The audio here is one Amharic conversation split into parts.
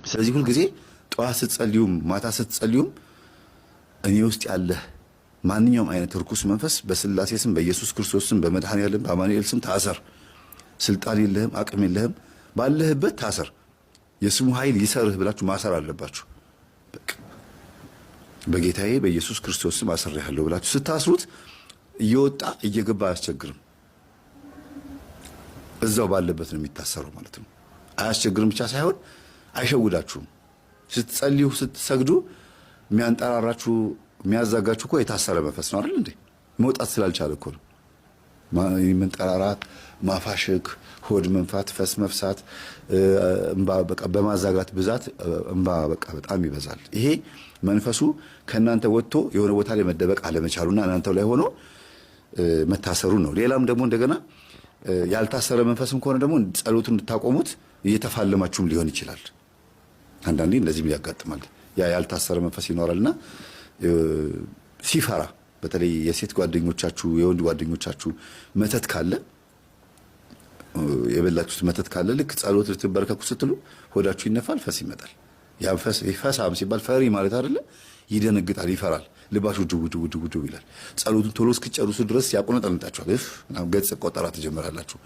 ስለዚህ ሁሉ ጊዜ ጠዋት ስትጸልዩም ማታ ስትጸልዩም እኔ ውስጥ ያለ ማንኛውም አይነት ርኩስ መንፈስ በስላሴ ስም በኢየሱስ ክርስቶስ ስም በመድኃኔዓለም በአማኑኤል ስም ታሰር። ስልጣን የለህም፣ አቅም የለህም፣ ባለህበት ታሰር፣ የስሙ ኃይል ይሰርህ ብላችሁ ማሰር አለባችሁ። በቃ በጌታዬ በኢየሱስ ክርስቶስ ስም አስሬሃለሁ ብላችሁ ስታስሩት እየወጣ እየገባ አያስቸግርም። እዛው ባለበት ነው የሚታሰረው ማለት ነው። አያስቸግርም ብቻ ሳይሆን አይሸውዳችሁም። ስትጸልዩ ስትሰግዱ የሚያንጠራራችሁ የሚያዛጋችሁ እኮ የታሰረ መንፈስ ነው አይደል እንዴ? መውጣት ስላልቻለ እኮ ነው። መንጠራራት፣ ማፋሸክ፣ ሆድ መንፋት፣ ፈስ መፍሳት፣ እንባ በቃ በማዛጋት ብዛት እንባ በቃ በጣም ይበዛል። ይሄ መንፈሱ ከእናንተ ወጥቶ የሆነ ቦታ ላይ መደበቅ አለመቻሉና እናንተው ላይ ሆኖ መታሰሩ ነው። ሌላም ደግሞ እንደገና ያልታሰረ መንፈስም ከሆነ ደግሞ ጸሎቱን እንድታቆሙት እየተፋለማችሁም ሊሆን ይችላል። አንዳንዴ እንደዚህም ያጋጥማል። ያ ያልታሰረ መንፈስ ይኖራልና ሲፈራ በተለይ የሴት ጓደኞቻችሁ የወንድ ጓደኞቻችሁ መተት ካለ የበላችሁት መተት ካለ ልክ ጸሎት ልትበረከኩ ስትሉ ሆዳችሁ ይነፋል፣ ፈስ ይመጣል። ያ ፈስ ይፈሳም ሲባል ፈሪ ማለት አይደለ? ይደነግጣል፣ ይፈራል፣ ልባችሁ ድው ድው ድው ድው ይላል። ጸሎቱን ቶሎ እስኪጨርሱ ድረስ ያቆነጠልጣችኋል። ገጽ ቆጠራ ትጀምራላችሁ።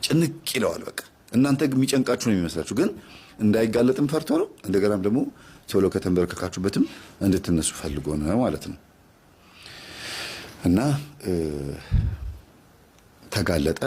ጭንቅ ይለዋል። በቃ እናንተ የሚጨንቃችሁ ነው የሚመስላችሁ፣ ግን እንዳይጋለጥም ፈርቶ ነው። እንደገናም ደግሞ ቶሎ ከተንበረከካችሁበትም እንድትነሱ ፈልጎ ነው ማለት ነው። እና ተጋለጠ